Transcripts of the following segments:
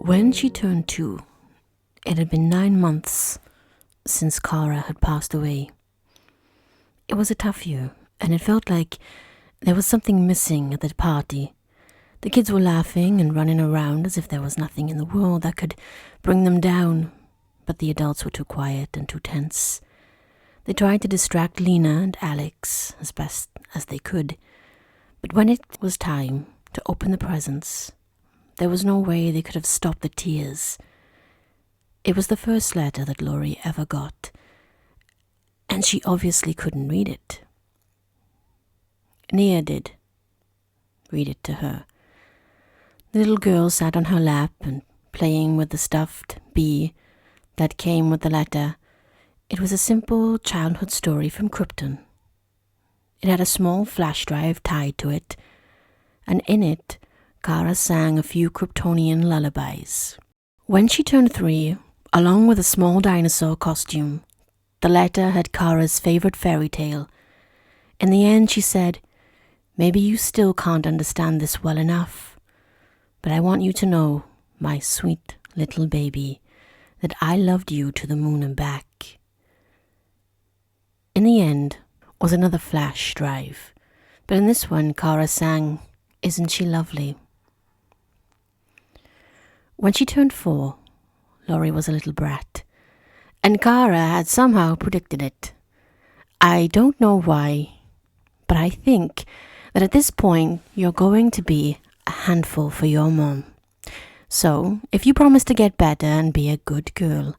When she turned 2, it had been 9 months since Kara had passed away. It was a tough year, and it felt like there was something missing at the party. The kids were laughing and running around as if there was nothing in the world that could bring them down, but the adults were too quiet and too tense. They tried to distract Lena and Alex as best as they could, but when it was time to open the presents, there was no way they could have stopped the tears. It was the first letter that Laurie ever got, and she obviously couldn't read it. Nia did read it to her. The little girl sat on her lap and playing with the stuffed bee that came with the letter. It was a simple childhood story from Krypton. It had a small flash drive tied to it, and in it, Kara sang a few Kryptonian lullabies. When she turned 3, along with a small dinosaur costume, the letter had Kara's favorite fairy tale. In the end, she said, "Maybe you still can't understand this well enough, but I want you to know, my sweet little baby, that I loved you to the moon and back." In the end was another flash drive, but in this one, Kara sang, "Isn't she lovely?" When she turned 4, Laurie was a little brat, and Kara had somehow predicted it. I don't know why, but I think that at this point you're going to be a handful for your mom. So, if you promise to get better and be a good girl,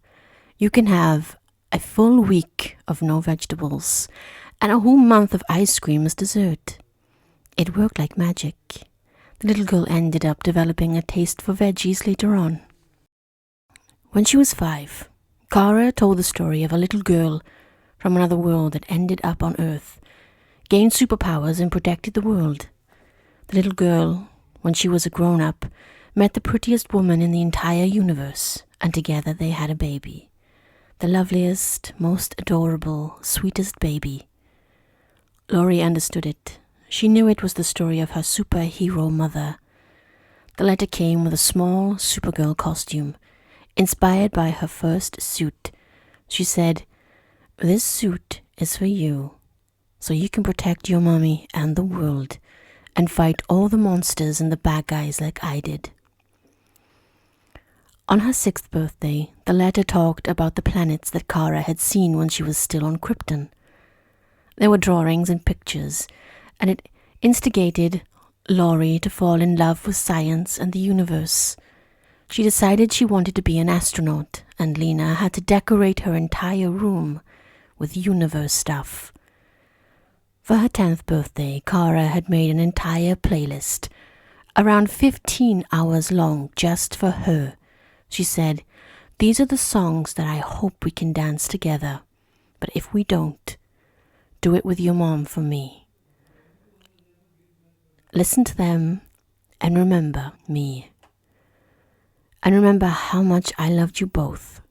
you can have a full week of no vegetables and a whole month of ice cream as dessert. It worked like magic. The little girl ended up developing a taste for veggies later on. When she was 5, Kara told the story of a little girl from another world that ended up on Earth, gained superpowers and protected the world. The little girl, when she was a grown-up, met the prettiest woman in the entire universe, and together they had a baby. The loveliest, most adorable, sweetest baby. Laurie understood it. She knew it was the story of her superhero mother. The letter came with a small Supergirl costume, inspired by her first suit. She said, "This suit is for you, so you can protect your mommy and the world, and fight all the monsters and the bad guys like I did." On her 6th birthday, the letter talked about the planets that Kara had seen when she was still on Krypton. There were drawings and pictures, and it instigated Laurie to fall in love with science and the universe. She decided she wanted to be an astronaut, and Lena had to decorate her entire room with universe stuff. For her 10th birthday, Kara had made an entire playlist, around 15 hours long, just for her. She said, "These are the songs that I hope we can dance together, but if we don't, do it with your mom for me. Listen to them and remember me. And remember how much I loved you both."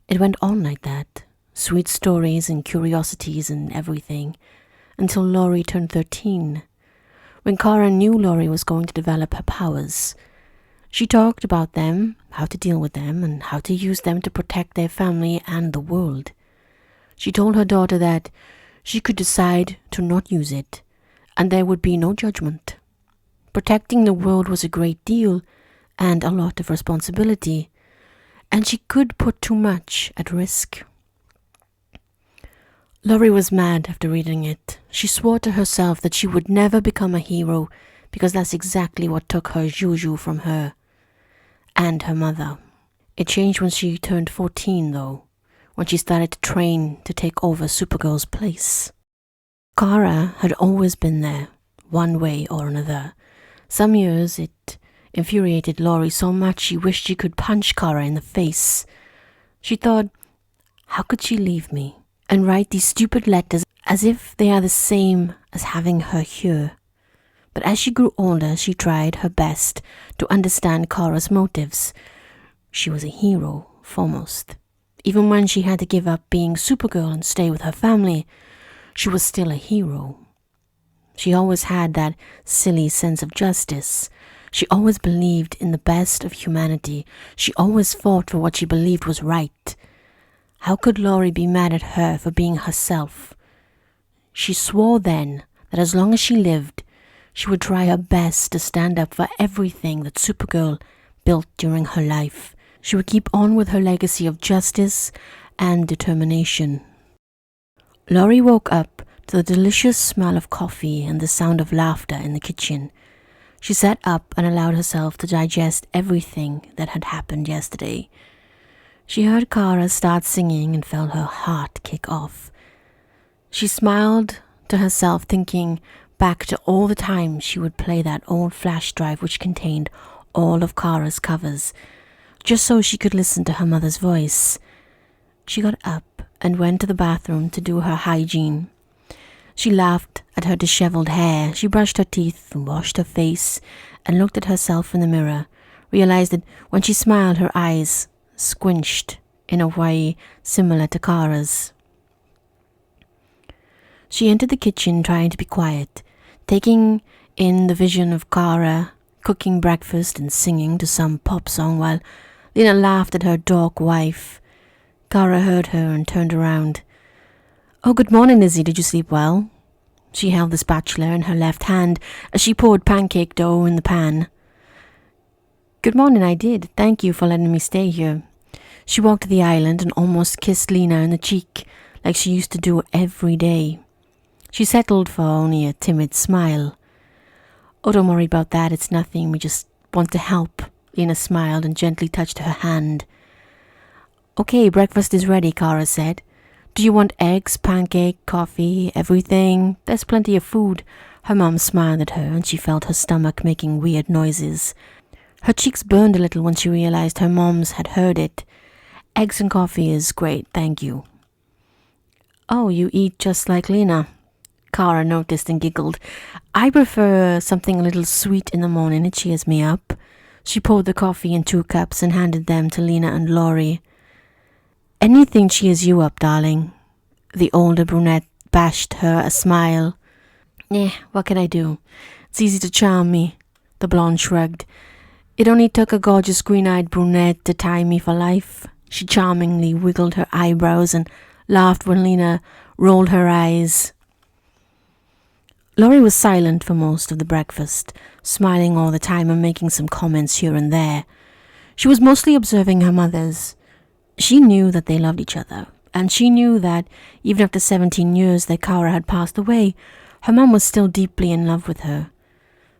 It went on like that, sweet stories and curiosities and everything, until Laurie turned 13. When Kara knew Laurie was going to develop her powers, she talked about them, how to deal with them, and how to use them to protect their family and the world. She told her daughter that she could decide to not use it, and there would be no judgment. Protecting the world was a great deal and a lot of responsibility, and she could put too much at risk. Laurie was mad after reading it. She swore to herself that she would never become a hero, because that's exactly what took her juju from her and her mother. It changed when she turned 14, though, when she started to train to take over Supergirl's place. Kara had always been there, one way or another. Some years it infuriated Laurie so much she wished she could punch Kara in the face. She thought, how could she leave me and write these stupid letters as if they are the same as having her here? But as she grew older, she tried her best to understand Kara's motives. She was a hero, foremost. Even when she had to give up being Supergirl and stay with her family, she was still a hero. She always had that silly sense of justice. She always believed in the best of humanity. She always fought for what she believed was right. How could Laurie be mad at her for being herself? She swore then that as long as she lived, she would try her best to stand up for everything that Supergirl built during her life. She would keep on with her legacy of justice and determination. Laurie woke up to the delicious smell of coffee and the sound of laughter in the kitchen. She sat up and allowed herself to digest everything that had happened yesterday. She heard Kara start singing and felt her heart kick off. She smiled to herself, thinking back to all the times she would play that old flash drive which contained all of Kara's covers, just so she could listen to her mother's voice. She got up and went to the bathroom to do her hygiene. She laughed at her disheveled hair. She brushed her teeth and washed her face and looked at herself in the mirror, realized that when she smiled her eyes squinched in a way similar to Kara's. She entered the kitchen trying to be quiet, taking in the vision of Kara cooking breakfast and singing to some pop song while Lena laughed at her dog wife. Kara heard her and turned around. "Oh, good morning, Lizzie. Did you sleep well?" She held the spatula in her left hand as she poured pancake dough in the pan. "Good morning, I did. Thank you for letting me stay here." She walked to the island and almost kissed Lena in the cheek like she used to do every day. She settled for only a timid smile. "Oh, don't worry about that. It's nothing. We just want to help." Lena smiled and gently touched her hand. "Okay, breakfast is ready," Kara said. "Do you want eggs, pancake, coffee, everything? There's plenty of food." Her mom smiled at her and she felt her stomach making weird noises. Her cheeks burned a little when she realized her mom's had heard it. "Eggs and coffee is great, thank you." "Oh, you eat just like Lena," Kara noticed and giggled. "I prefer something a little sweet in the morning. It cheers me up." She poured the coffee in 2 cups and handed them to Lena and Laurie. "Anything cheers you up, darling." The older brunette bashed her a smile. What can I do? It's easy to charm me." The blonde shrugged. "It only took a gorgeous green-eyed brunette to tie me for life." She charmingly wiggled her eyebrows and laughed when Lena rolled her eyes. Laurie was silent for most of the breakfast, smiling all the time and making some comments here and there. She was mostly observing her mothers. She knew that they loved each other, and she knew that even after 17 years that Kara had passed away, her mom was still deeply in love with her.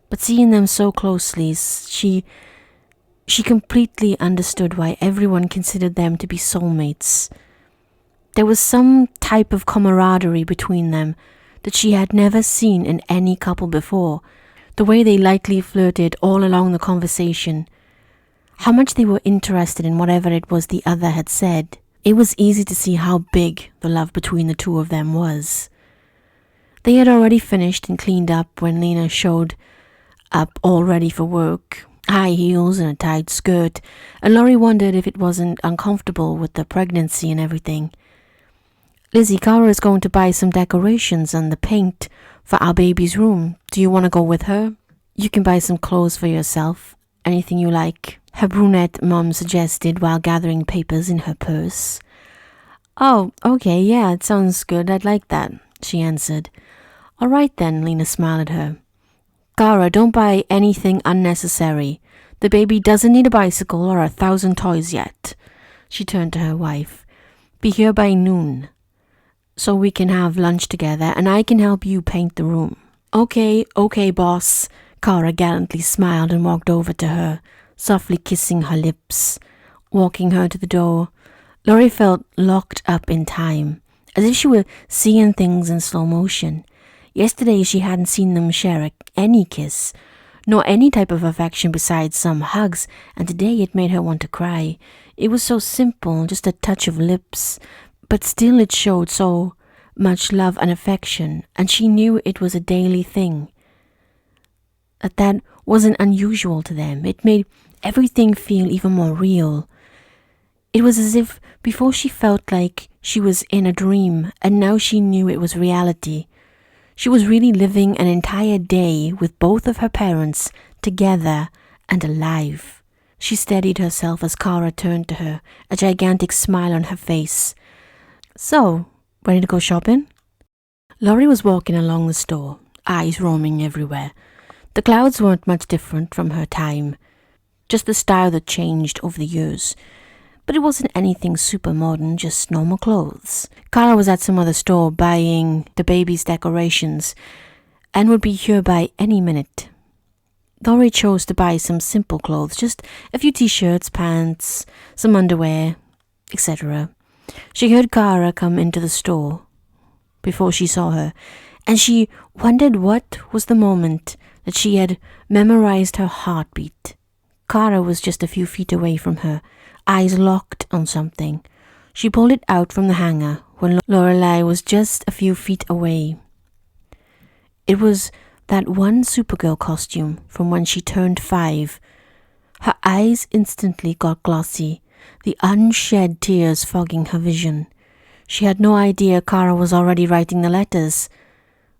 But seeing them so closely, she completely understood why everyone considered them to be soulmates. There was some type of camaraderie between them that she had never seen in any couple before. The way they lightly flirted all along the conversation, how much they were interested in whatever it was the other had said. It was easy to see how big the love between the two of them was. They had already finished and cleaned up when Lena showed up all ready for work, high heels and a tight skirt, and Laurie wondered if it wasn't uncomfortable with the pregnancy and everything. "Lizzie, Kara is going to buy some decorations and the paint for our baby's room. Do you want to go with her? You can buy some clothes for yourself, anything you like," her brunette mom suggested while gathering papers in her purse. "Oh, okay, yeah, it sounds good. I'd like that," she answered. "All right then," Lena smiled at her. "Kara, don't buy anything unnecessary. The baby doesn't need a bicycle or 1,000 toys yet." She turned to her wife. "Be here by noon, so we can have lunch together and I can help you paint the room." Okay, boss." Kara gallantly smiled and walked over to her, softly kissing her lips, walking her to the door. Laurie felt locked up in time, as if she were seeing things in slow motion. Yesterday she hadn't seen them share any kiss, nor any type of affection besides some hugs, and today it made her want to cry. It was so simple, just a touch of lips, but still it showed so much love and affection, and she knew it was a daily thing. That wasn't unusual to them. It made everything feel even more real. It was as if before she felt like she was in a dream, and now she knew it was reality. She was really living an entire day with both of her parents together and alive. She steadied herself as Kara turned to her, a gigantic smile on her face. "So, ready to go shopping?" Laurie was walking along the store, eyes roaming everywhere. The clothes weren't much different from her time, just the style that changed over the years. But it wasn't anything super modern, just normal clothes. Kara was at some other store buying the baby's decorations and would be here by any minute. Laurie chose to buy some simple clothes, just a few t-shirts, pants, some underwear, etc. She heard Kara come into the store before she saw her, and she wondered what was the moment that she had memorized her heartbeat. Kara was just a few feet away from her, eyes locked on something. She pulled it out from the hanger when Lorelei was just a few feet away. It was that one Supergirl costume from when she turned 5. Her eyes instantly got glossy, the unshed tears fogging her vision. She had no idea Kara was already writing the letters.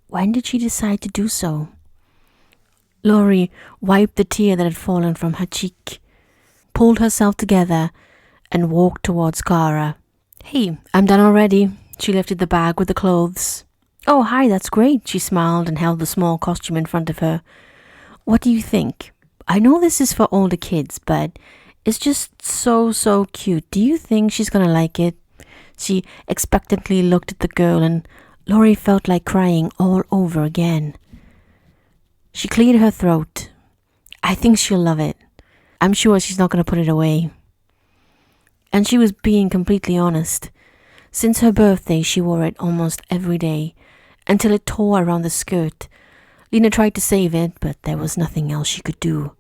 When did she decide to do so? Laurie wiped the tear that had fallen from her cheek, pulled herself together, and walked towards Kara. "Hey, I'm done already." She lifted the bag with the clothes. "Oh, hi, that's great." She smiled and held the small costume in front of her. "What do you think? I know this is for older kids, but it's just so cute. Do you think she's gonna like it?" She expectantly looked at the girl, and Laurie felt like crying all over again. She cleared her throat. "I think she'll love it. I'm sure she's not going to put it away." And she was being completely honest. Since her birthday, she wore it almost every day, until it tore around the skirt. Lena tried to save it, but there was nothing else she could do.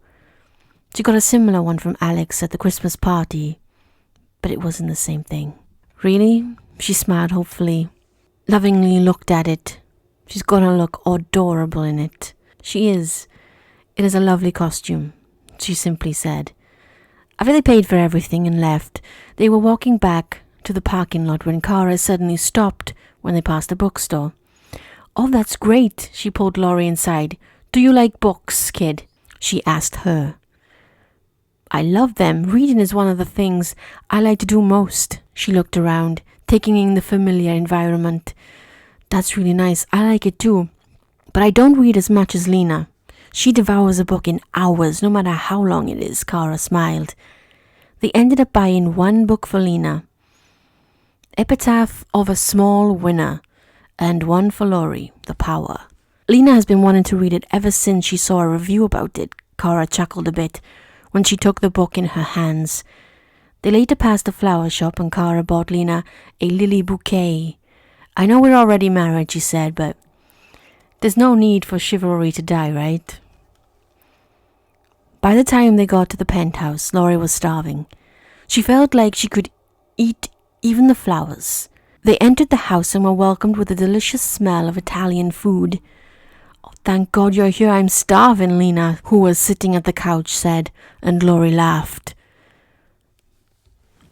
She got a similar one from Alex at the Christmas party, but it wasn't the same thing. "Really?" She smiled hopefully, lovingly looked at it. "She's gonna look adorable in it." "She is. It is a lovely costume," she simply said. After they paid for everything and left, they were walking back to the parking lot when Kara suddenly stopped when they passed a bookstore. "Oh, that's great." She pulled Laurie inside. "Do you like books, kid?" she asked her. "I love them. Reading is one of the things I like to do most." She looked around, taking in the familiar environment. "That's really nice. I like it too. But I don't read as much as Lena. She devours a book in hours, no matter how long it is." Kara smiled. They ended up buying one book for Lena, Epitaph of a Small Winner, and one for Laurie, The Power. Lena has been wanting to read it ever since she saw a review about it. Kara chuckled a bit when she took the book in her hands. They later passed a flower shop and Kara bought Lena a lily bouquet. "I know we're already married," she said, "but there's no need for chivalry to die, right?" By the time they got to the penthouse, Laurie was starving. She felt like she could eat even the flowers. They entered the house and were welcomed with the delicious smell of Italian food. "Oh, thank God you're here. I'm starving," Lena, who was sitting at the couch, said, and Laurie laughed.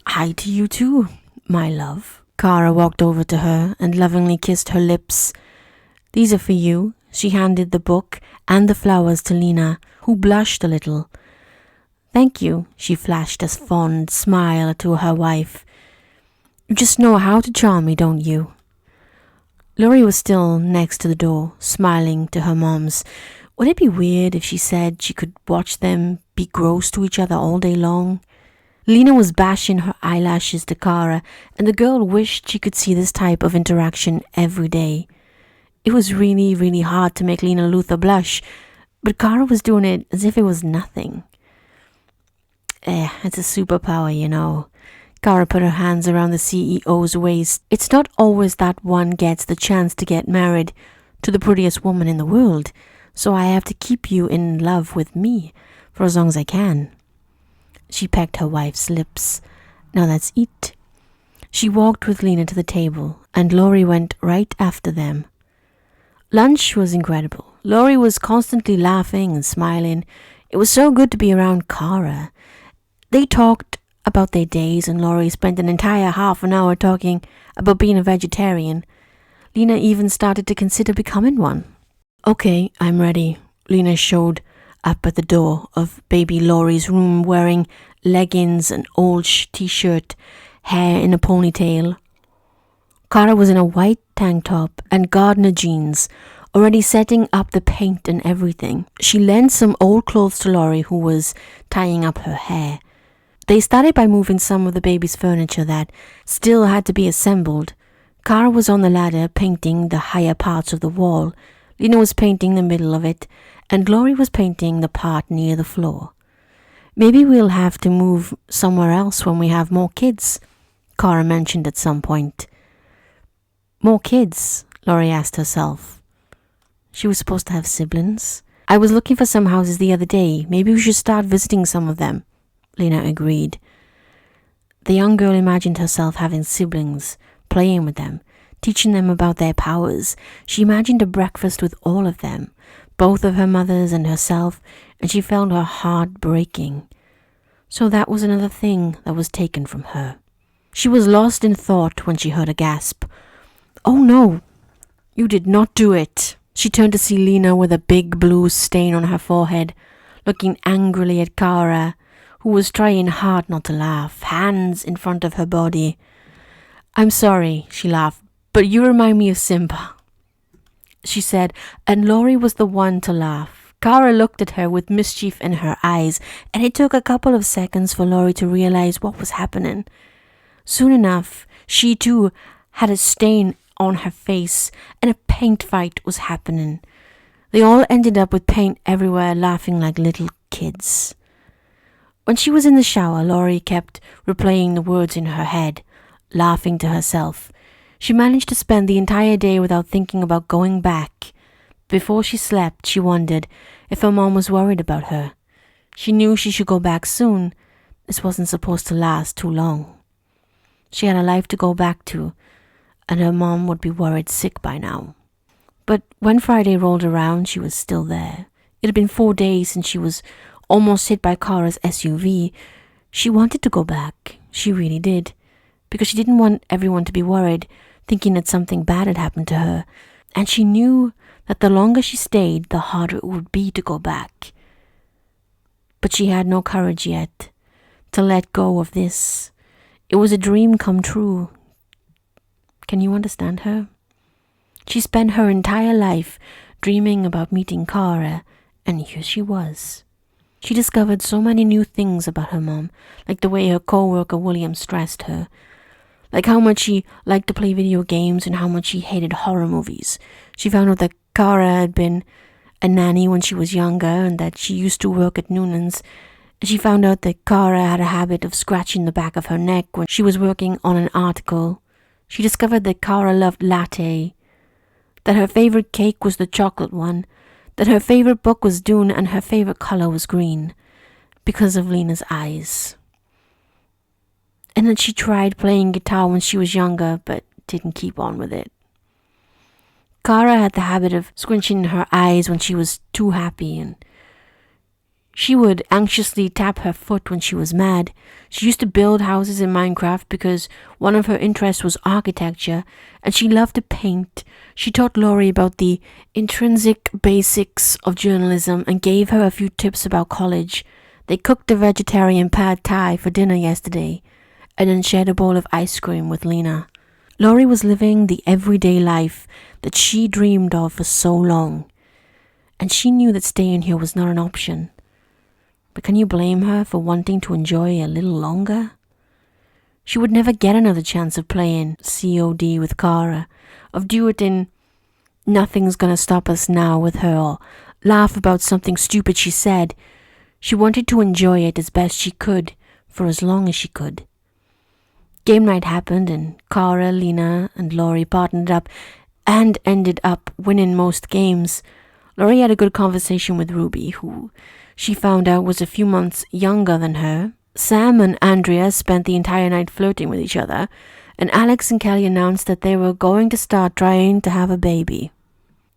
"Hi to you too, my love." Kara walked over to her and lovingly kissed her lips. "These are for you." She handed the book and the flowers to Lena, who blushed a little. "Thank you," she flashed a fond smile to her wife. "You just know how to charm me, don't you?" Laurie was still next to the door, smiling to her moms. Would it be weird if she said she could watch them be gross to each other all day long? Lena was bashing her eyelashes to Kara, and the girl wished she could see this type of interaction every day. It was really hard to make Lena Luthor blush, but Kara was doing it as if it was nothing. It's a superpower, you know. Kara put her hands around the CEO's waist. "It's not always that one gets the chance to get married to the prettiest woman in the world, so I have to keep you in love with me for as long as I can." She pecked her wife's lips. "Now let's eat." She walked with Lena to the table, and Laurie went right after them. Lunch was incredible. Laurie was constantly laughing and smiling. It was so good to be around Kara. They talked about their days, and Laurie spent an entire half an hour talking about being a vegetarian. Lena even started to consider becoming one. "Okay, I'm ready." Lena showed up at the door of baby Laurie's room wearing leggings, an old t-shirt, hair in a ponytail. Cara was in a white tank top and gardener jeans, already setting up the paint and everything. She lent some old clothes to Laurie, who was tying up her hair. They started by moving some of the baby's furniture that still had to be assembled. Cara was on the ladder painting the higher parts of the wall. Lena was painting the middle of it, and Laurie was painting the part near the floor. "Maybe we'll have to move somewhere else when we have more kids," Cara mentioned at some point. More kids? Laurie asked herself. She was supposed to have siblings. "I was looking for some houses the other day. Maybe we should start visiting some of them," Lena agreed. The young girl imagined herself having siblings, playing with them, teaching them about their powers. She imagined a breakfast with all of them, both of her mothers and herself, and she felt her heart breaking. So that was another thing that was taken from her. She was lost in thought when she heard a gasp. "Oh no, you did not do it." She turned to see Lena with a big blue stain on her forehead, looking angrily at Cara, who was trying hard not to laugh, hands in front of her body. "I'm sorry," she laughed, "but you remind me of Simba," she said, and Laurie was the one to laugh. Cara looked at her with mischief in her eyes, and it took a couple of seconds for Laurie to realize what was happening. Soon enough, she too had a stain on her face, and a paint fight was happening. They all ended up with paint everywhere, laughing like little kids. When she was in the shower, Laurie kept replaying the words in her head, laughing to herself. She managed to spend the entire day without thinking about going back. Before she slept, she wondered if her mom was worried about her. She knew she should go back soon. This wasn't supposed to last too long. She had a life to go back to, and her mom would be worried sick by now. But when Friday rolled around, she was still there. It had been 4 days since she was almost hit by Cara's SUV. She wanted to go back. She really did. Because she didn't want everyone to be worried, thinking that something bad had happened to her. And she knew that the longer she stayed, the harder it would be to go back. But she had no courage yet to let go of this. It was a dream come true. Can you understand her? She spent her entire life dreaming about meeting Cara, and here she was. She discovered so many new things about her mom, like the way her co-worker William stressed her, like how much she liked to play video games and how much she hated horror movies. She found out that Cara had been a nanny when she was younger and that she used to work at Noonan's. She found out that Cara had a habit of scratching the back of her neck when she was working on an article. She discovered that Cara loved latte, that her favorite cake was the chocolate one, that her favorite book was Dune and her favorite color was green, because of Lena's eyes. And that she tried playing guitar when she was younger, but didn't keep on with it. Cara had the habit of squinching her eyes when she was too happy, and she would anxiously tap her foot when she was mad. She used to build houses in Minecraft because one of her interests was architecture, and she loved to paint. She taught Laurie about the intrinsic basics of journalism and gave her a few tips about college. They cooked a vegetarian pad thai for dinner yesterday, and then shared a bowl of ice cream with Lena. Laurie was living the everyday life that she dreamed of for so long, and she knew that staying here was not an option. But can you blame her for wanting to enjoy a little longer? She would never get another chance of playing COD with Cara, of doing Nothing's Gonna Stop Us Now with her, or laugh about something stupid she said. She wanted to enjoy it as best she could, for as long as she could. Game night happened, and Cara, Lena, and Laurie partnered up and ended up winning most games. Laurie had a good conversation with Ruby, who she found out was a few months younger than her. Sam and Andrea spent the entire night flirting with each other, and Alex and Kelly announced that they were going to start trying to have a baby.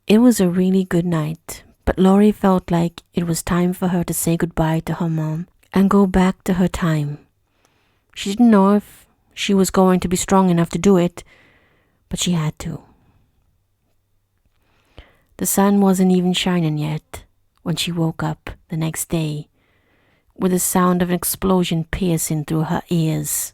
It was a really good night, but Laurie felt like it was time for her to say goodbye to her mom and go back to her time. She didn't know if she was going to be strong enough to do it, but she had to. The sun wasn't even shining yet when she woke up the next day, with the sound of an explosion piercing through her ears.